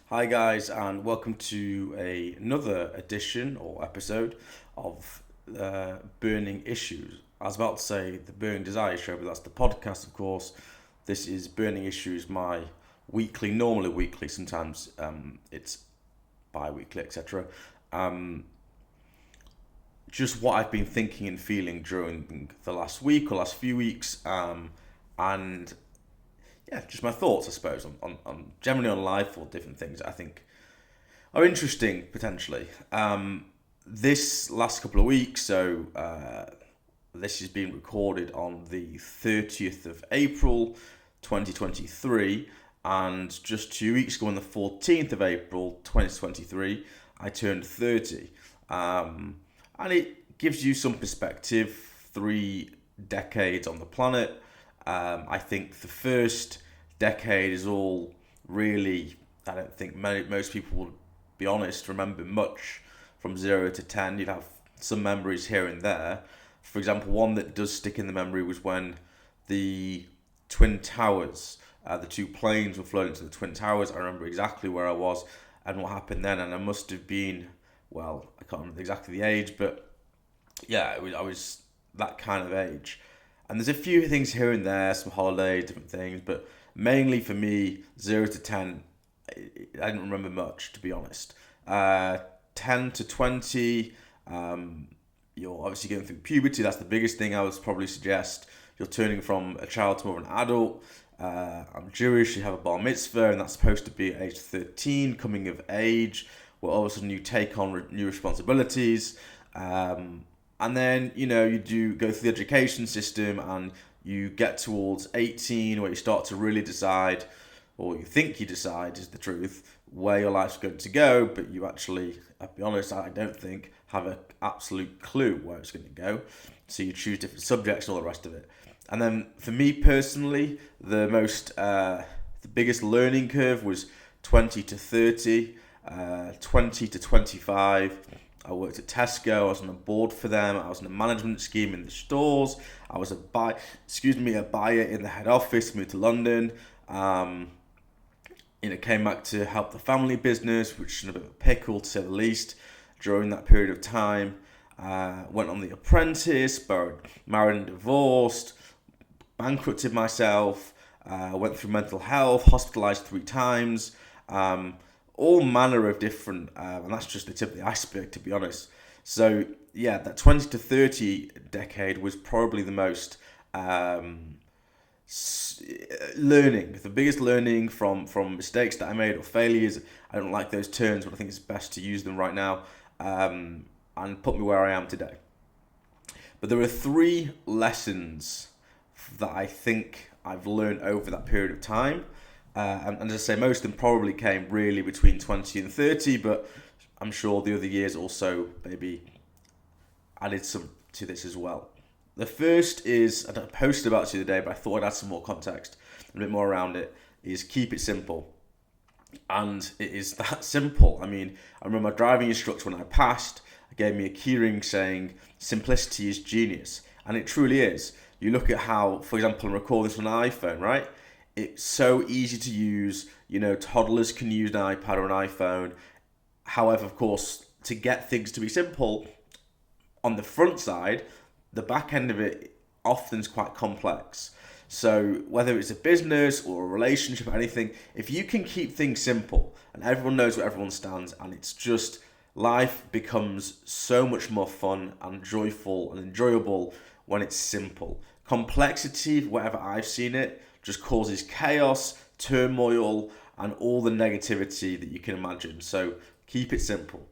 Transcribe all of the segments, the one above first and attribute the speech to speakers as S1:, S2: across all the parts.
S1: Hi guys, and welcome to another edition or episode of Burning Issues. I was about to say the Burning Desire Show, but that's the podcast, of course. This is Burning Issues, my weekly, normally weekly, sometimes it's bi-weekly, etc. Um, just what I've been thinking and feeling during the last week or last few weeks, and yeah, just my thoughts, I suppose, on generally on life or different things I think are interesting potentially. This last couple of weeks, this is being recorded on the 30th of April 2023, and just 2 weeks ago on the 14th of April 2023, I turned 30. And it gives you some perspective. 3 decades on the planet. I think the first decade is all really. I don't think most people will be honest remember much from 0 to 10. You'd have some memories here and there. For example, one that does stick in the memory was when the Twin Towers, the two planes were flown into the Twin Towers. I remember exactly where I was and what happened then, and I must have been, well, I can't remember exactly the age, but yeah, I was that kind of age. And there's a few things here and there, some holidays, different things, but mainly for me, 0 to 10, I didn't remember much, to be honest. 10 to 20, you're obviously going through puberty. That's the biggest thing I would probably suggest. You're turning from a child to more of an adult. I'm Jewish, you have a bar mitzvah, and that's supposed to be at age 13, coming of age, where all of a sudden you take on new responsibilities. And then, you do go through the education system and you get towards 18 where you start to really decide, or you think you decide is the truth, where your life's going to go, but you actually, I'll be honest, I don't think, have an absolute clue where it's going to go. So you choose different subjects and all the rest of it. And then for me personally, the biggest learning curve was 20 to 30, 20 to 25. I worked at Tesco. I was on a board for them. I was in a management scheme in the stores. I was a buyer in the head office. Moved to London. Came back to help the family business, which is a bit of a pickle to say the least. During that period of time, went on The Apprentice, married and divorced, bankrupted myself, went through mental health, hospitalized 3 times. All manner of different, and that's just the tip of the iceberg, to be honest. So yeah, that 20 to 30 decade was probably the most learning, the biggest learning from mistakes that I made or failures. I don't like those terms, but I think it's best to use them right now, and put me where I am today. But there are 3 lessons that I think I've learned over that period of time. And as I say, most of them probably came really between 20 and 30, but I'm sure the other years also maybe added some to this as well. The first is, I posted about it the other day, but I thought I'd add some more context, a bit more around it, is keep it simple. And it is that simple. I mean, I remember my driving instructor when I passed, gave me a keyring saying, simplicity is genius. And it truly is. You look at how, for example, I'm recording this on an iPhone, right? It's so easy to use. Toddlers can use an iPad or an iPhone. However, of course, to get things to be simple, on the front side, the back end of it often is quite complex. So whether it's a business or a relationship or anything, if you can keep things simple and everyone knows where everyone stands, and it's just life becomes so much more fun and joyful and enjoyable when it's simple. Complexity, whatever I've seen it, just causes chaos, turmoil, and all the negativity that you can imagine. So keep it simple.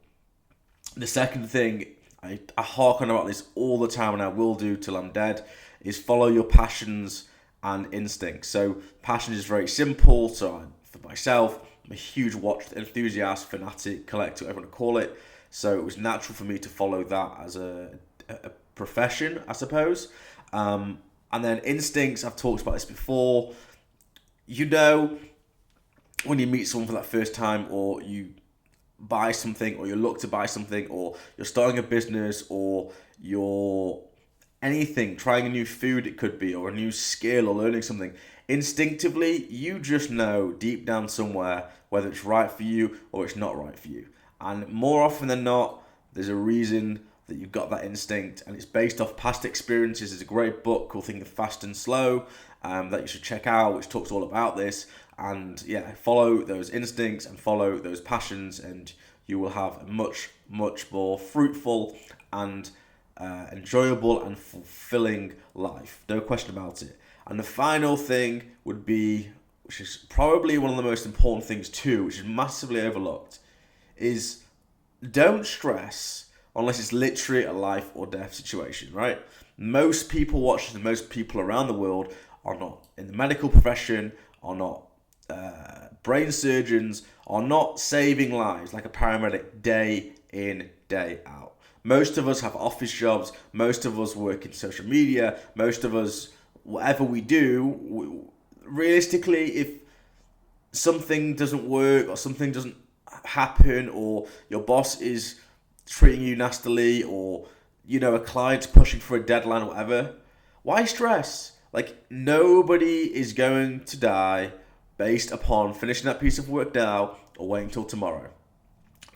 S1: The second thing, I hark on about this all the time, and I will do till I'm dead, is follow your passions and instincts. So passion is very simple. So for myself, I'm a huge watch enthusiast, fanatic, collector, whatever you want to call it. So it was natural for me to follow that as a profession, I suppose. And then instincts, I've talked about this before. You know, when you meet someone for that first time, or you buy something, or you look to buy something, or you're starting a business, or you're anything, trying a new food, it could be, or a new skill, or learning something. Instinctively, you just know deep down somewhere whether it's right for you or it's not right for you. And more often than not, there's a reason that you've got that instinct, and it's based off past experiences. There's a great book called Think Fast and Slow that you should check out, which talks all about this. And yeah, follow those instincts and follow those passions, and you will have a much, much more fruitful and enjoyable and fulfilling life. No question about it. And the final thing would be, which is probably one of the most important things too, which is massively overlooked, is don't stress unless it's literally a life or death situation, right? Most people watching, most people around the world are not in the medical profession, are not brain surgeons, are not saving lives like a paramedic day in, day out. Most of us have office jobs, most of us work in social media, most of us, whatever we do, realistically, if something doesn't work or something doesn't happen, or your boss is treating you nastily, or a client's pushing for a deadline or whatever, why stress? Like, nobody is going to die based upon finishing that piece of work now or waiting till tomorrow.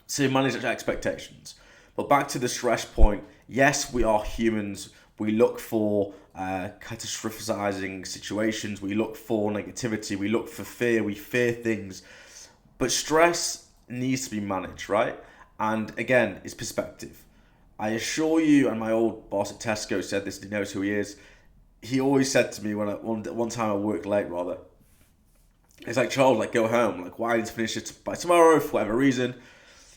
S1: So manage expectations. But back to the stress point, yes, we are humans. We look for catastrophizing situations. We look for negativity. We look for fear. We fear things. But stress needs to be managed, right? And again, it's perspective. I assure you, and my old boss at Tesco said this, he knows who he is. He always said to me one time I worked late, rather. It's like, Charles, like, go home. Like, why I need to finish it by tomorrow for whatever reason.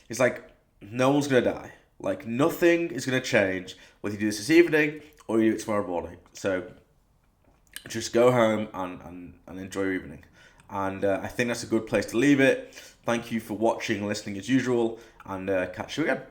S1: It's like, no one's going to die. Like, nothing is going to change whether you do this evening or you do it tomorrow morning. So just go home and enjoy your evening. And I think that's a good place to leave it. Thank you for watching and listening as usual, and catch you again.